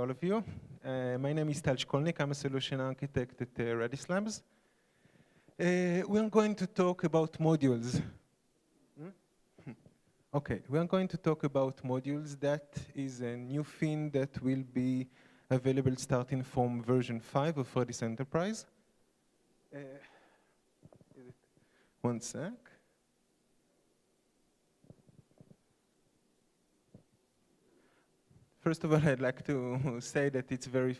all of you. My name is Tal Shkolnik. I'm a solution architect at Redis Labs. We're going to talk about modules. Okay, we're going to talk about modules. That is a new thing that will be available starting from version 5 of Redis Enterprise. One sec. First of all, I'd like to say that it's that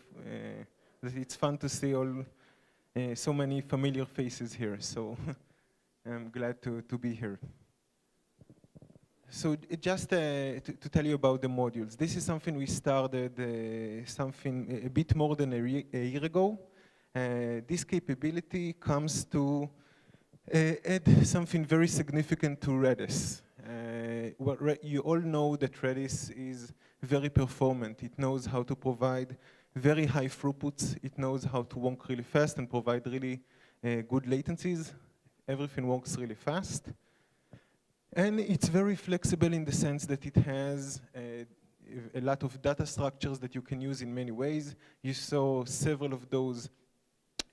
it's fun to see so many familiar faces here. So I'm glad to be here. So just to tell you about the modules, this is something we started a bit more than a year ago. This capability comes to add something very significant to Redis. You all know that Redis is very performant. It knows how to provide very high throughputs. It knows how to work really fast and provide really good latencies. Everything works really fast. And it's very flexible in the sense that it has a lot of data structures that you can use in many ways. You saw several of those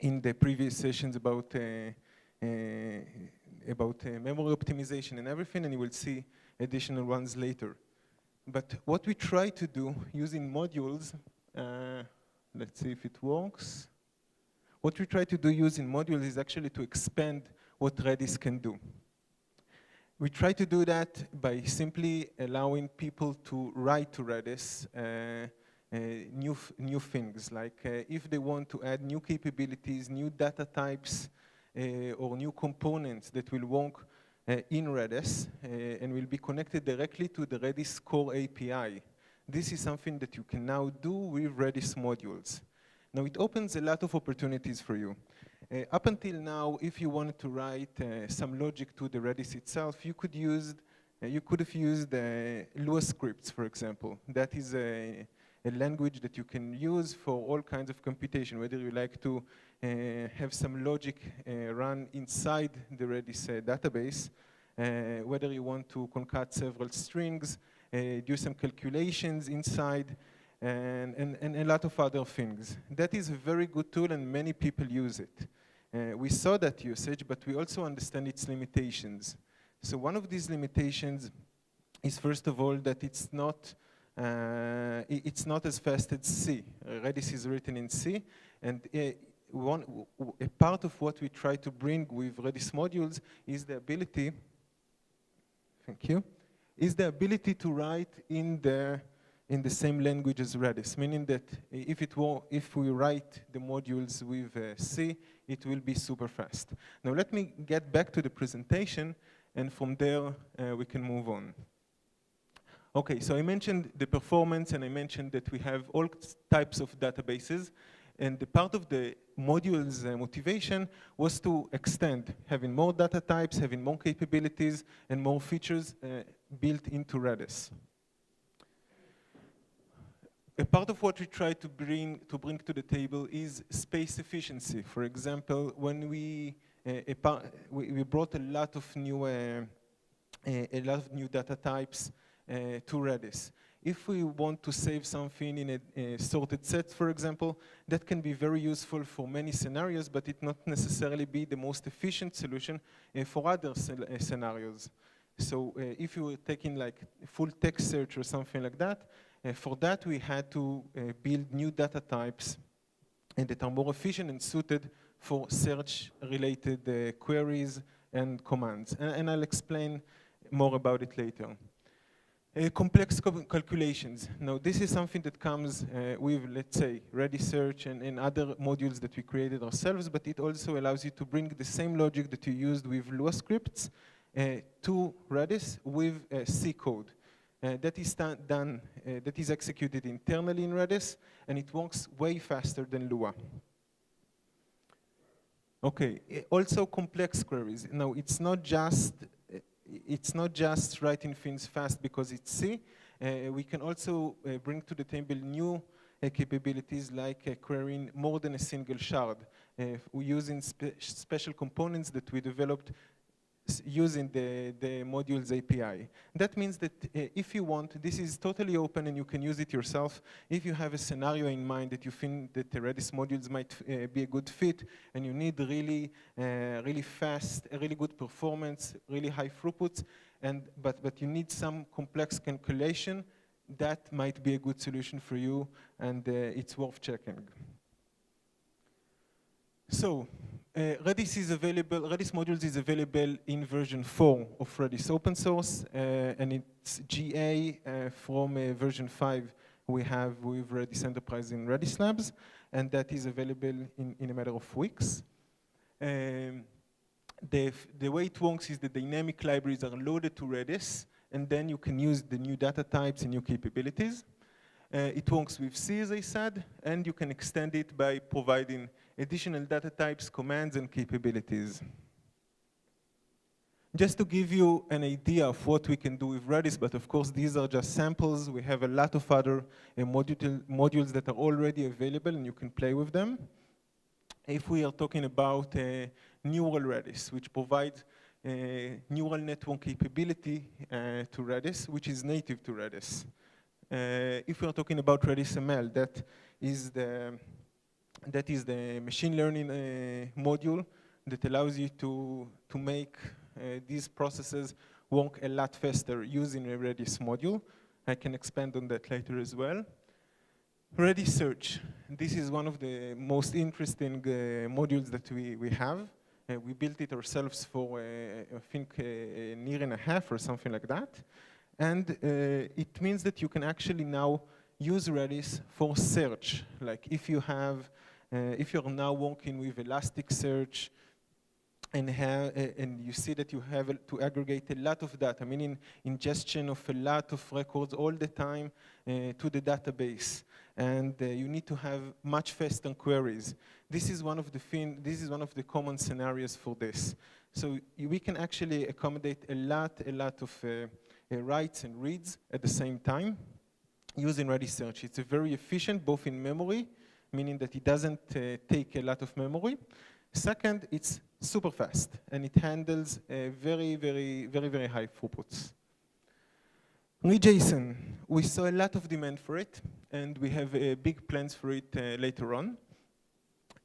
in the previous sessions about memory optimization and everything, and you will see additional ones later. But what we try to do using modules, let's see if it works. What we try to do using modules is actually to expand what Redis can do. We try to do that by simply allowing people to write to Redis new things, like if they want to add new capabilities, new data types, or new components that will work in Redis and will be connected directly to the Redis core API. This is something that you can now do with Redis modules. Now it opens a lot of opportunities for you. Up until now, if you wanted to write some logic to the Redis itself, you could have used Lua scripts, for example. That is a language that you can use for all kinds of computation, whether you like to have some logic run inside the Redis database, whether you want to concat several strings, do some calculations inside, and a lot of other things. That is a very good tool, and many people use it. We saw that usage, but we also understand its limitations. So one of these limitations is, first of all, that it's not as fast as C. Redis is written in C, and a part of what we try to bring with Redis modules is the ability, to write in the same language as Redis, meaning that if we write the modules with C, it will be super fast. Now let me get back to the presentation, and from there we can move on. Okay, so I mentioned the performance, and I mentioned that we have all types of databases, and the part of the modules motivation was to extend, having more data types, having more capabilities, and more features built into Redis. A part of what we try to bring to the table is space efficiency. For example, when we brought a lot of new data types to Redis. If we want to save something in a sorted set, for example, that can be very useful for many scenarios, but it not necessarily be the most efficient solution for other scenarios. So if you were taking like full text search or something like that, for that we had to build new data types that are more efficient and suited for search-related queries and commands. And I'll explain more about it later. Complex calculations. Now, this is something that comes with, let's say, Redis Search and other modules that we created ourselves, but it also allows you to bring the same logic that you used with Lua scripts to Redis with C code. That is executed internally in Redis, and it works way faster than Lua. Okay, also complex queries. Now, it's not just writing things fast because it's C. We can also bring to the table new capabilities like querying more than a single shard. We're using special components that we developed using the modules API. That means that if you want, this is totally open and you can use it yourself. If you have a scenario in mind that you think that the Redis modules might be a good fit and you need really, really fast, really good performance, really high throughput, but you need some complex calculation, that might be a good solution for you, and it's worth checking. So, Redis modules is available in version 4 of Redis open source, and it's GA from version 5 we have with Redis Enterprise in Redis Labs, and that is available in a matter of weeks. The way it works is the dynamic libraries are loaded to Redis, and then you can use the new data types and new capabilities. It works with C, as I said, and you can extend it by providing additional data types, commands, and capabilities. Just to give you an idea of what we can do with Redis, but of course these are just samples. We have a lot of other modules that are already available, and you can play with them. If we are talking about neural Redis, which provides neural network capability to Redis, which is native to Redis. If we are talking about Redis ML, that is the machine learning module that allows you to make these processes work a lot faster using a Redis module. I can expand on that later as well. Redis Search. This is one of the most interesting modules that we have. We built it ourselves for, I think, a year and a half or something like that. And it means that you can actually now use Redis for search. Like if you have, if you're now working with Elasticsearch and you see that you have to aggregate a lot of data, meaning ingestion of a lot of records all the time to the database. And you need to have much faster queries. This is one of the common scenarios for this. So we can actually accommodate a lot of writes and reads at the same time using Redis Search. It's very efficient, both in memory, meaning that it doesn't take a lot of memory. Second, it's super fast, and it handles very high throughputs. JSON, we saw a lot of demand for it, and we have big plans for it later on.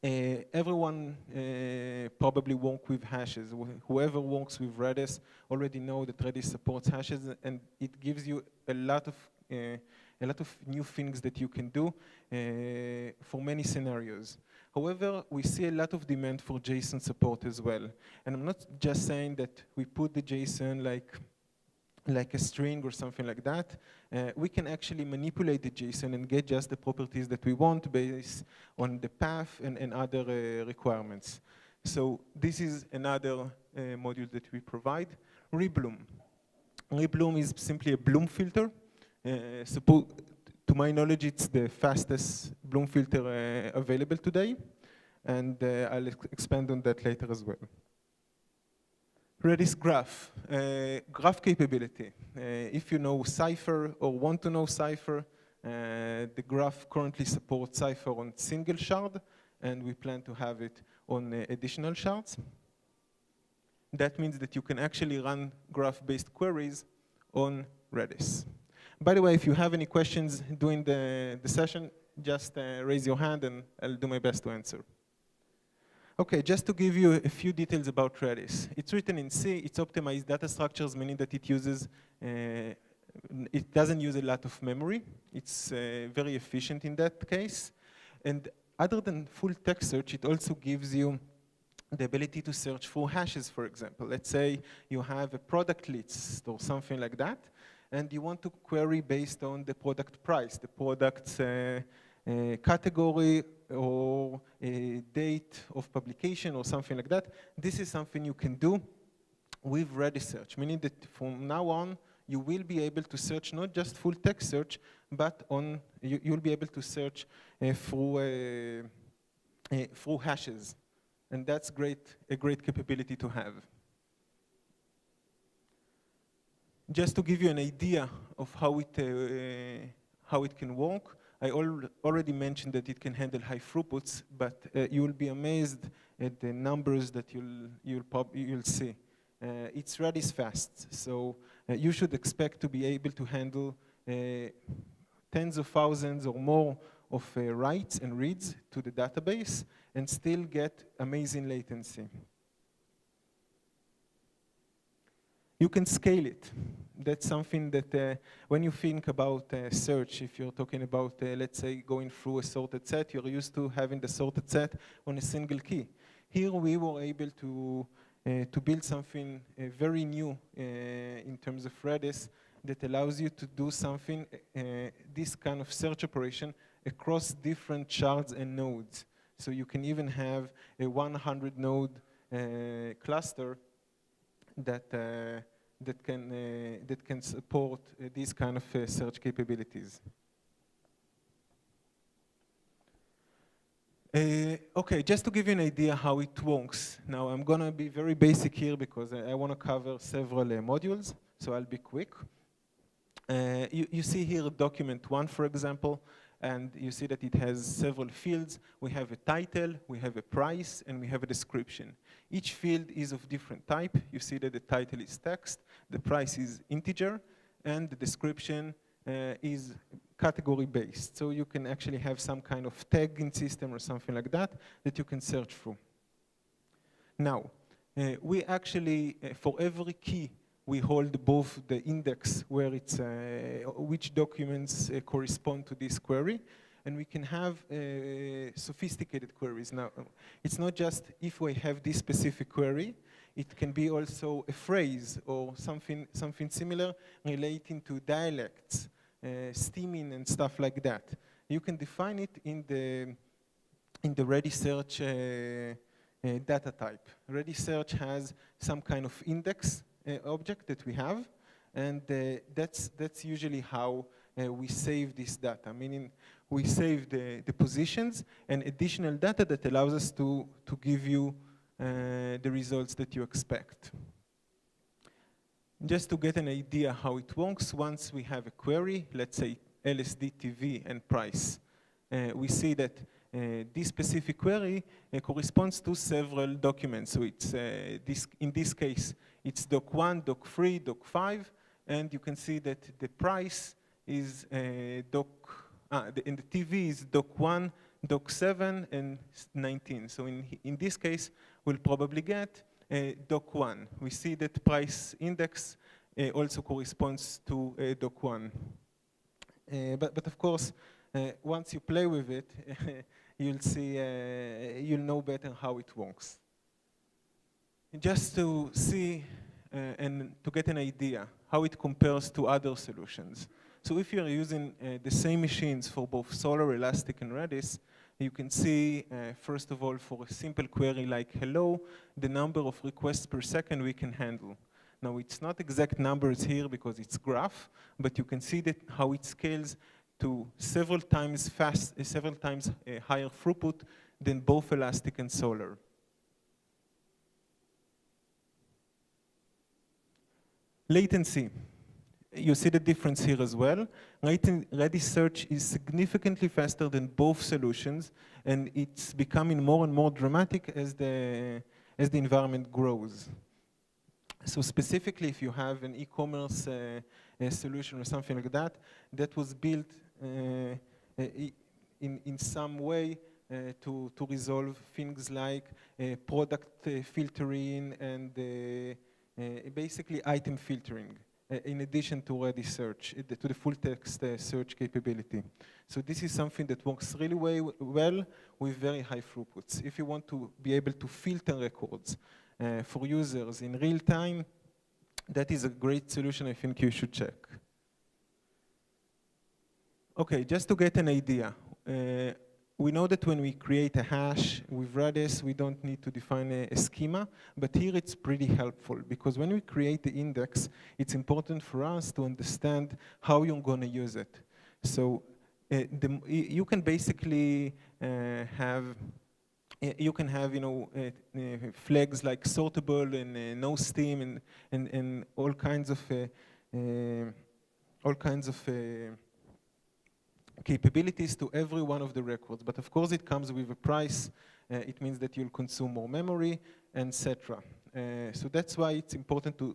Everyone probably works with hashes. Whoever works with Redis already know that Redis supports hashes, and it gives you a lot of new things that you can do for many scenarios. However, we see a lot of demand for JSON support as well. And I'm not just saying that we put the JSON like a string or something like that. We can actually manipulate the JSON and get just the properties that we want based on the path and other requirements. So this is another module that we provide. Rebloom. Rebloom is simply a Bloom filter. To my knowledge, it's the fastest Bloom filter available today. And I'll expand on that later as well. Redis Graph, graph capability. If you know Cypher or want to know Cypher, the graph currently supports Cypher on single shard, and we plan to have it on additional shards. That means that you can actually run graph-based queries on Redis. By the way, if you have any questions during the session, just raise your hand and I'll do my best to answer. Okay, just to give you a few details about Redis. It's written in C, it's optimized data structures, meaning that it uses, it doesn't use a lot of memory. It's very efficient in that case. And other than full text search, it also gives you the ability to search for hashes, for example. Let's say you have a product list or something like that, and you want to query based on the product price, the product's category, or a date of publication or something like that. This is something you can do with Redis Search, meaning that from now on, you will be able to search not just full text search, but you'll be able to search through hashes. And that's a great capability to have. Just to give you an idea of how it can work, I already mentioned that it can handle high throughputs, but you will be amazed at the numbers that you'll see. it's Redis fast. So you should expect to be able to handle tens of thousands or more of writes and reads to the database and still get amazing latency. You can scale it. That's something that when you think about search, if you're talking about, let's say, going through a sorted set, you're used to having the sorted set on a single key. Here we were able to build something very new in terms of Redis that allows you to do something, this kind of search operation across different shards and nodes. So you can even have a 100 node cluster that can support these kind of search capabilities. Okay, just to give you an idea how it works. Now I'm gonna be very basic here because I wanna cover several modules, so I'll be quick. You see here document 1, for example, and you see that it has several fields. We have a title, we have a price, and we have a description. Each field is of different type. You see that the title is text, the price is integer, and the description is category-based. So you can actually have some kind of tagging system or something like that that you can search through. Now, we actually, for every key, we hold both the index where it's, which documents correspond to this query, and we can have sophisticated queries. Now, it's not just if we have this specific query, it can be also a phrase or something similar relating to dialects, steaming and stuff like that. You can define it in the Redis search data type. Redis search has some kind of index object that we have, and that's usually how we save this data, meaning we save the positions and additional data that allows us to give you the results that you expect. Just to get an idea how it works, once we have a query, let's say LSD TV and price, we see that this specific query corresponds to several documents. So it's in this case, it's doc1, doc3, doc5, and you can see that the price is and the TV is doc1, doc7, and 19. So in this case, we'll probably get doc1. We see that price index also corresponds to doc1. But of course, once you play with it, you'll see, you'll know better how it works. Just to see and to get an idea how it compares to other solutions. So if you're using the same machines for both Solr, Elastic, and Redis, you can see, first of all, for a simple query like hello, the number of requests per second we can handle. Now, it's not exact numbers here because it's graph, but you can see that how it scales to several times higher throughput than both Elastic and Solr. Latency. You see the difference here as well. Redis search is significantly faster than both solutions, and it's becoming more and more dramatic as the environment grows. So specifically, if you have an e-commerce solution or something like that, that was built in some way to resolve things like product filtering and basically item filtering, in addition to Redis search, to the full text search capability. So this is something that works really well with very high throughputs. If you want to be able to filter records for users in real time, that is a great solution I think you should check. Okay, just to get an idea, we know that when we create a hash with Redis, we don't need to define a schema, but here it's pretty helpful because when we create the index, it's important for us to understand how you're going to use it. So you can basically have flags like sortable and no steam and all kinds of capabilities to every one of the records. But of course, it comes with a price. It means that you'll consume more memory, etc. So that's why it's important to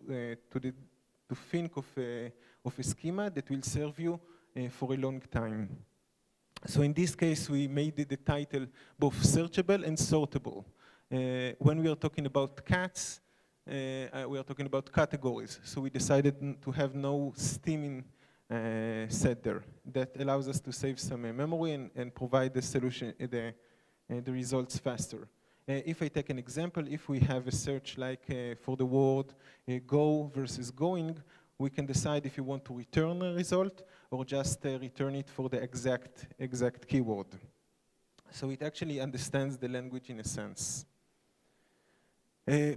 think of a schema that will serve you for a long time. So in this case, we made the title both searchable and sortable. When we are talking about cats, we are talking about categories. So we decided to have no steaming set there. That allows us to save some memory and provide the solution, the results faster. If I take an example, if we have a search like for the word go versus going, we can decide if you want to return a result or just return it for the exact keyword. So it actually understands the language in a sense.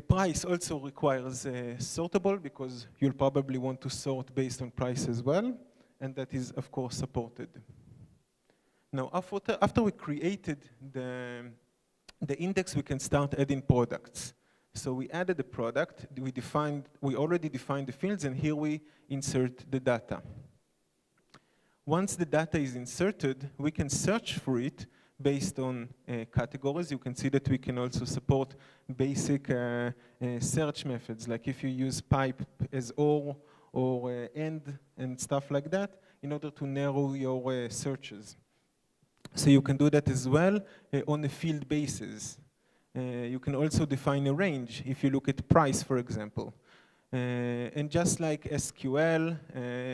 Price also requires sortable because you'll probably want to sort based on price as well, and that is of course supported. Now after we created the index, we can start adding products. So we added a product, we already defined the fields, and here we insert the data. Once the data is inserted, we can search for it based on categories. You can see that we can also support basic search methods, like if you use pipe as or and stuff like that, in order to narrow your searches. So you can do that as well on a field basis. You can also define a range if you look at price, for example. And just like SQL,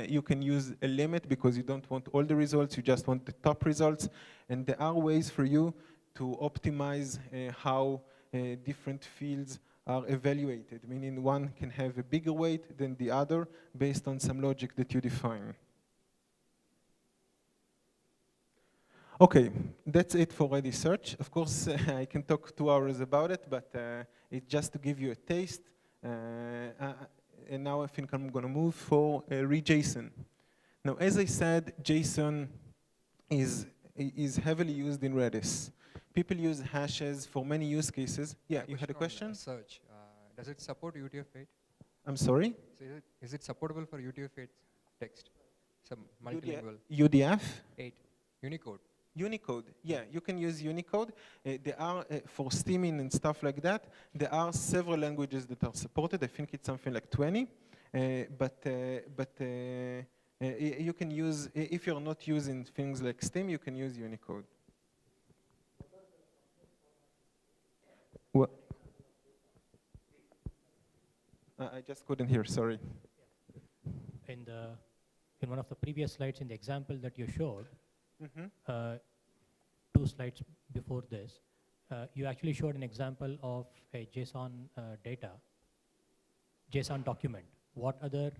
you can use a limit because you don't want all the results, you just want the top results. And there are ways for you to optimize how different fields are evaluated, meaning one can have a bigger weight than the other based on some logic that you define. Okay, that's it for Redis Search. Of course, I can talk 2 hours about it, but it's just to give you a taste. And now I think I'm going to move for reJSON. Now, as I said, JSON is heavily used in Redis. People use hashes for many use cases. Yeah, you had a question? Search. Does it support UTF-8? I'm sorry? So is it supportable for UTF-8 text? Some multilingual. UDF? 8. Unicode. Unicode, yeah, you can use Unicode. There are, for steaming and stuff like that, there are several languages that are supported. I think it's something like 20. You can use, if you're not using things like Steam, you can use Unicode. What? I just couldn't hear, sorry. In one of the previous slides in the example that you showed, 2 slides before this, you actually showed an example of a JSON data, JSON document. What other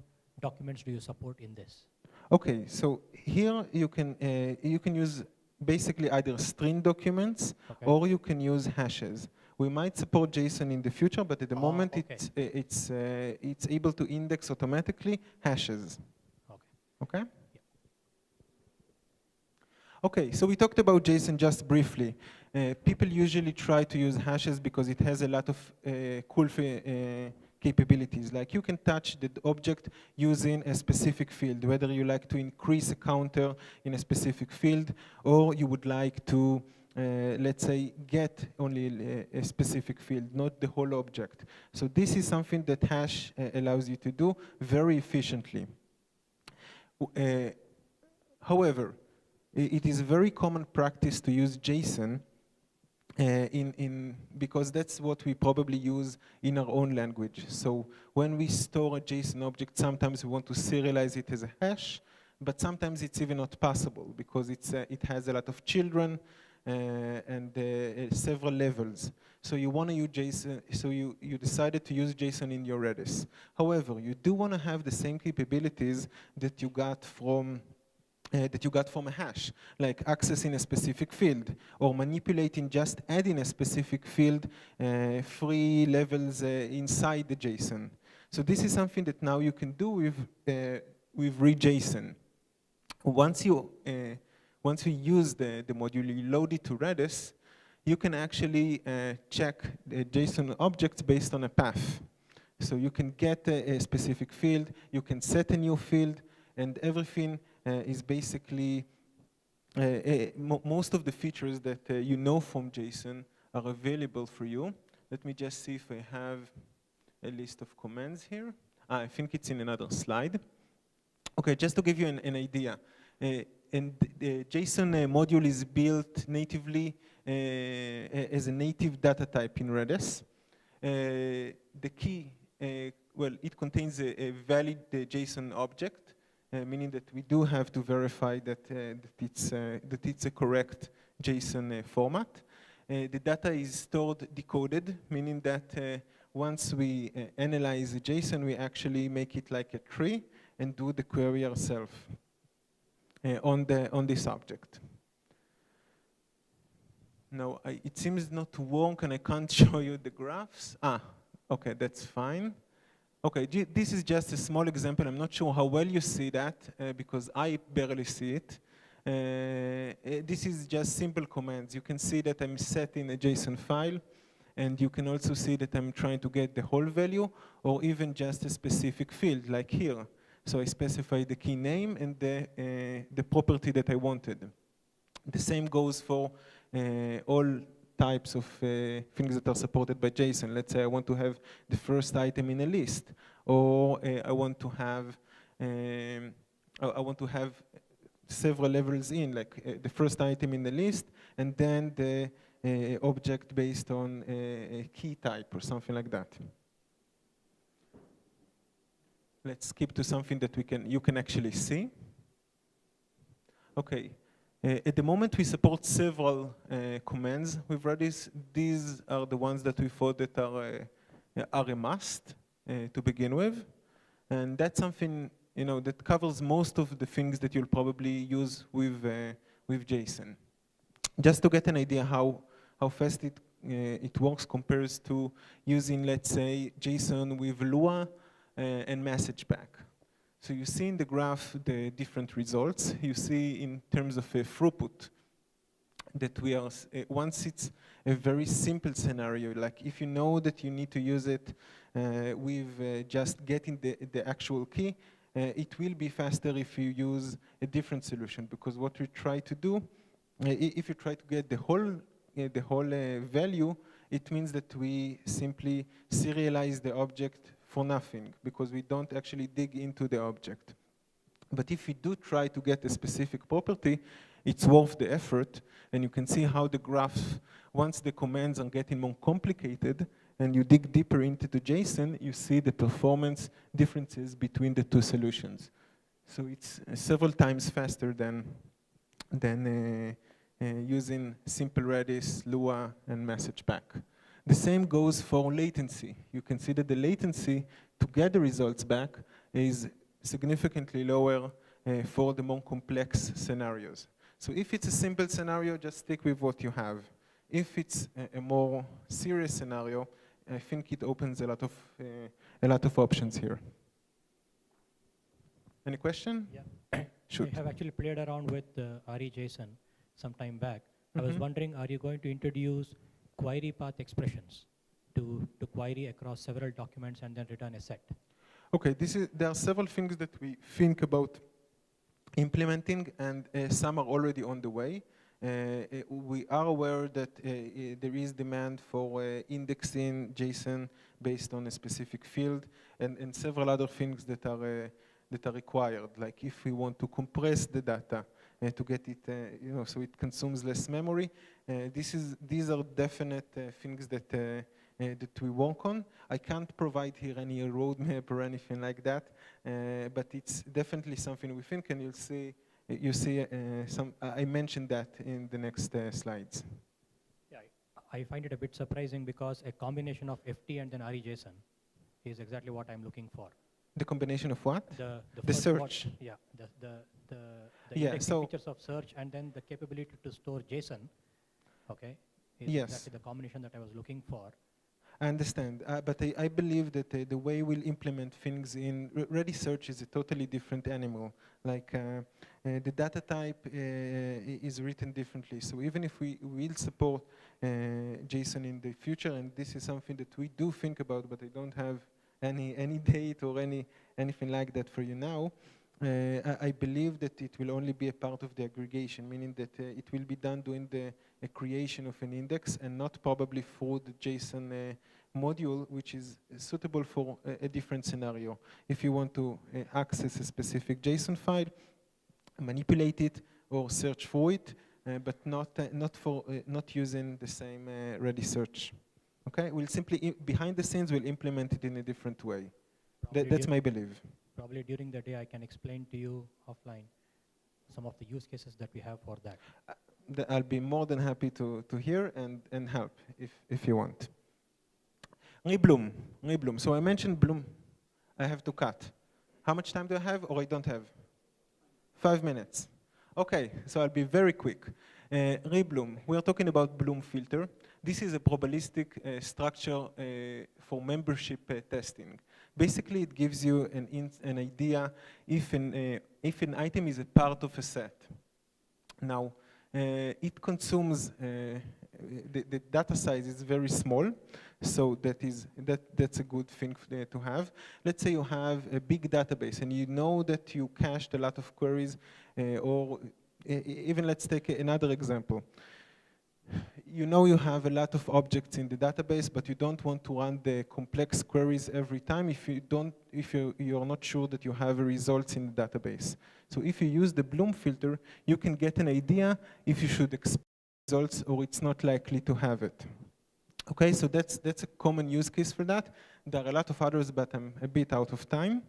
documents do you support in this? Okay, so here you can use basically either string documents or you can use hashes. We might support JSON in the future, but at the moment it's able to index automatically hashes. Okay? Okay, so we talked about JSON just briefly. People usually try to use hashes because it has a lot of cool capabilities. Like you can touch the object using a specific field, whether you like to increase a counter in a specific field or you would like to, let's say, get only a specific field, not the whole object. So this is something that hash allows you to do very efficiently. However, it is very common practice to use JSON because that's what we probably use in our own language. So when we store a JSON object, sometimes we want to serialize it as a hash, but sometimes it's even not possible because it has a lot of children and several levels. So you want to use JSON, so you decided to use JSON in your Redis. However, you do want to have the same capabilities that you got from a hash, like accessing a specific field or manipulating, just adding a specific field 3 levels inside the JSON. So this is something that now you can do with reJSON. Once you use the module, you load it to Redis, you can actually check the JSON objects based on a path. So you can get a specific field, you can set a new field, and everything is basically, most of the features that you know from JSON are available for you. Let me just see if I have a list of commands here. I think it's in another slide. Okay, just to give you an idea. And the JSON module is built natively as a native data type in Redis. The key, well, it contains a valid JSON object, meaning that we do have to verify that, that it's a correct JSON format. The data is stored decoded, meaning that once we analyze the JSON, we actually make it like a tree and do the query ourselves on this object. No, it seems not to work, and I can't show you the graphs. Okay, that's fine. Okay, this is just a small example. I'm not sure how well you see that because I barely see it. This is just simple commands. You can see that I'm setting a JSON file, and you can also see that I'm trying to get the whole value or even just a specific field, like here. So I specify the key name and the property that I wanted. The same goes for all types of things that are supported by JSON. Let's say I want to have the first item in a list, or I want to have several levels in, like the first item in the list, and then the object based on a key type or something like that. Let's skip to something that you can actually see. Okay. At the moment, we support several commands with Redis. These are the ones that we thought that are a must to begin with. And that's something that covers most of the things that you'll probably use with JSON. Just to get an idea how fast it works compares to using, let's say, JSON with Lua and message back. So you see in the graph the different results. You see in terms of throughput that we are, once it's a very simple scenario, like if you know that you need to use it with just getting the actual key, it will be faster if you use a different solution, because what we try to do, if you try to get the whole value, it means that we simply serialize the object for nothing, because we don't actually dig into the object. But if we do try to get a specific property, it's worth the effort, and you can see how the graph, once the commands are getting more complicated, and you dig deeper into the JSON, you see the performance differences between the two solutions. So it's several times faster than using simple Redis, Lua, and message back. The same goes for latency. You can see that the latency to get the results back is significantly lower for the more complex scenarios. So if it's a simple scenario, just stick with what you have. If it's a more serious scenario, I think it opens a lot of options here. Any question? Yeah. Shoot. I have actually played around with REJSON some time back. I was wondering, are you going to introduce query path expressions to query across several documents and then return a set? Okay, there are several things that we think about implementing, and some are already on the way. We are aware that there is demand for indexing JSON based on a specific field, and several other things that are required, like if we want to compress the data to get it, so it consumes less memory. These are definite things that we work on. I can't provide here any roadmap or anything like that, but it's definitely something we think, and you see I mentioned that in the next slides. Yeah, I find it a bit surprising because a combination of FT and then REJSON is exactly what I'm looking for. The combination of what? The search. Yeah, the indexing features of search and then the capability to store JSON, okay, is exactly the combination that I was looking for. I understand, but I believe that the way we'll implement things in Redis Search is a totally different animal. Like the data type is written differently. So even if we will support JSON in the future, and this is something that we do think about, but I don't have any date or anything like that for you now, I believe that it will only be a part of the aggregation, meaning that it will be done during the creation of an index and not probably through the JSON module which is suitable for a different scenario. If you want to access a specific JSON file, manipulate it or search for it, but not using the same Redis search. Okay, we'll simply behind the scenes we'll implement it in a different way. That's my belief. Probably during the day I can explain to you offline some of the use cases that we have for that. I'll be more than happy to hear and help if you want. Rebloom. So I mentioned Bloom. I have to cut. How much time do I have or I don't have? 5 minutes. Okay, so I'll be very quick. Rebloom, we are talking about Bloom filter. This is a probabilistic structure for membership testing. Basically, it gives you an idea if an item is a part of a set. Now, it consumes, the data size is very small, so that's a good thing to have. Let's say you have a big database and you know that you cached a lot of queries, or even let's take another example. You know you have a lot of objects in the database, but you don't want to run the complex queries every time if you're not sure that you have results in the database. So if you use the Bloom filter, you can get an idea if you should expect results or it's not likely to have it. Okay, so that's a common use case for that. There are a lot of others, but I'm a bit out of time.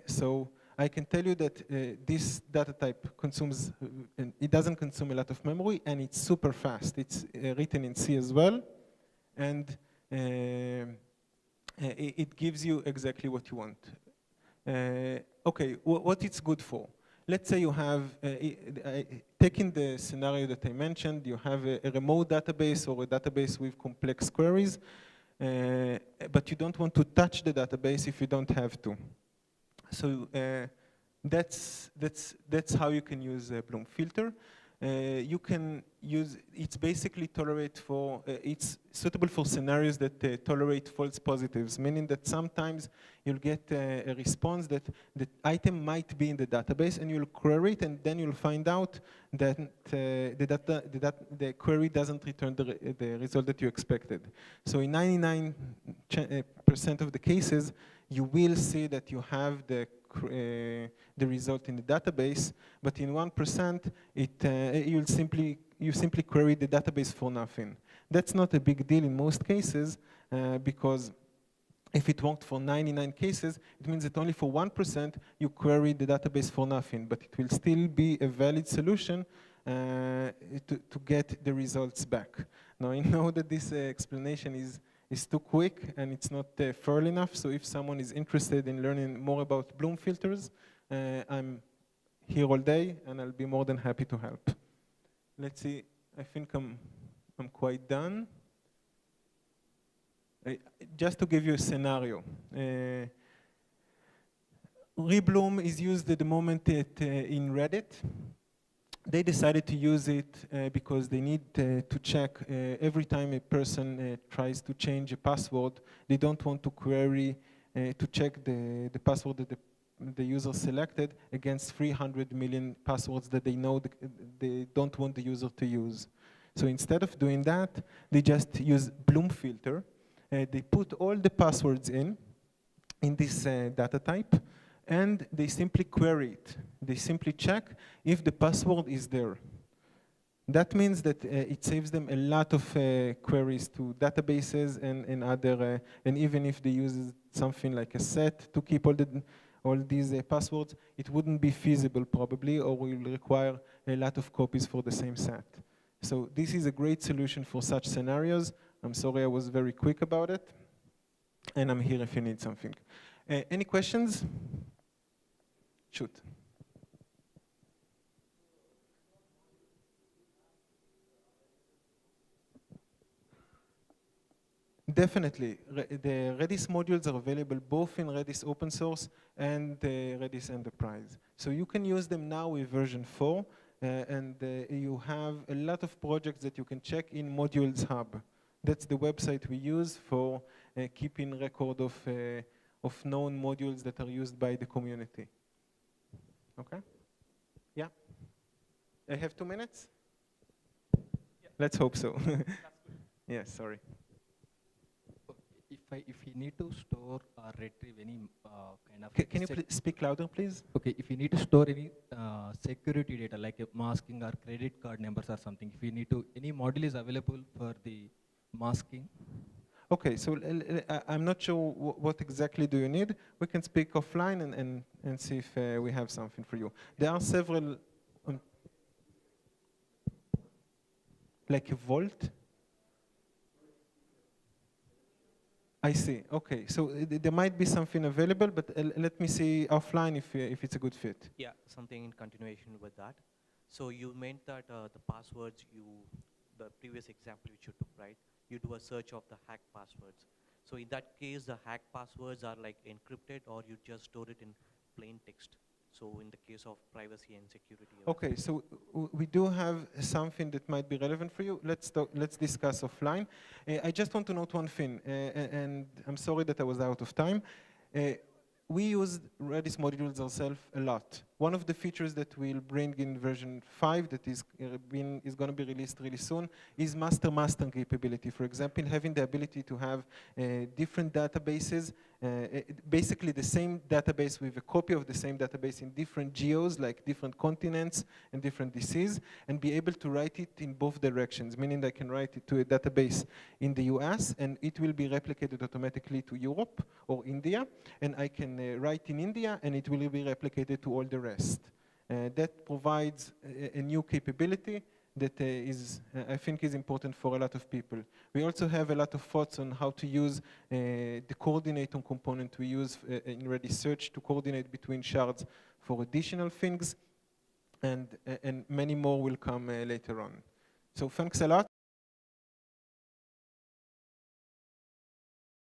So I can tell you that this data type consumes, it doesn't consume a lot of memory, and it's super fast. It's written in C as well, and it gives you exactly what you want. Okay, what it's good for. Let's say you have, taking the scenario that I mentioned, you have a remote database or a database with complex queries, but you don't want to touch the database if you don't have to. So that's how you can use a Bloom filter. You can use, it's basically it's suitable for scenarios that tolerate false positives, meaning that sometimes you'll get a response that the item might be in the database and you'll query it and then you'll find out that the query doesn't return the result that you expected. So in 99% of the cases, you will see that you have the result in the database, but in 1%, you simply query the database for nothing. That's not a big deal in most cases, because if it worked for 99 cases, it means that only for 1% you query the database for nothing, but it will still be a valid solution to get the results back. Now, I know that this explanation is too quick and it's not thorough enough, so if someone is interested in learning more about Bloom filters, I'm here all day and I'll be more than happy to help. Let's see, I think I'm quite done. Just to give you a scenario. Rebloom is used at the moment in Reddit. They decided to use it because they need to check every time a person tries to change a password. They don't want to query to check the password that the user selected against 300 million passwords that they know they don't want the user to use. So instead of doing that, they just use Bloom filter. They put all the passwords in this data type, and they simply query it. They simply check if the password is there. That means that it saves them a lot of queries to databases and other, and even if they use something like a set to keep all these passwords, it wouldn't be feasible probably, or will require a lot of copies for the same set. So this is a great solution for such scenarios. I'm sorry I was very quick about it, and I'm here if you need something. Any questions? Shoot. Definitely. The Redis modules are available both in Redis open source and Redis Enterprise. So you can use them now with version 4, and you have a lot of projects that you can check in Modules Hub. That's the website we use for keeping record of known modules that are used by the community. Okay? Yeah? I have 2 minutes? Yeah. Let's hope so. Yeah, sorry. if you need to store or retrieve any kind of Can you speak louder, please? okay, if you need to store any security data like masking or credit card numbers or something, if you need to, any module is available for the masking? Okay, so I'm not sure what exactly do you need. We can speak offline and see if we have something for you. There are several, like a vault. I see. Okay, so there might be something available, but let me see offline if it's a good fit. Yeah, something in continuation with that. So you meant that the passwords the previous example which you took, right? You do a search of the hacked passwords. So in that case, the hacked passwords are like encrypted, or you just store it in plain text. So in the case of privacy and security. Okay, so we do have something that might be relevant for you. Let's discuss offline. I just want to note one thing, and I'm sorry that I was out of time. We use Redis modules ourselves a lot. One of the features that we'll bring in version 5 that is going to be released really soon is master capability. For example, having the ability to have different databases, basically the same database with a copy of the same database in different geos, like different continents and different DCs, and be able to write it in both directions, meaning I can write it to a database in the US, and it will be replicated automatically to Europe or India, and I can write in India, and it will be replicated to all the rest. That provides a new capability that I think is important for a lot of people. We also have a lot of thoughts on how to use the coordinator component we use in Redis Search to coordinate between shards for additional things, and many more will come later on. So thanks a lot.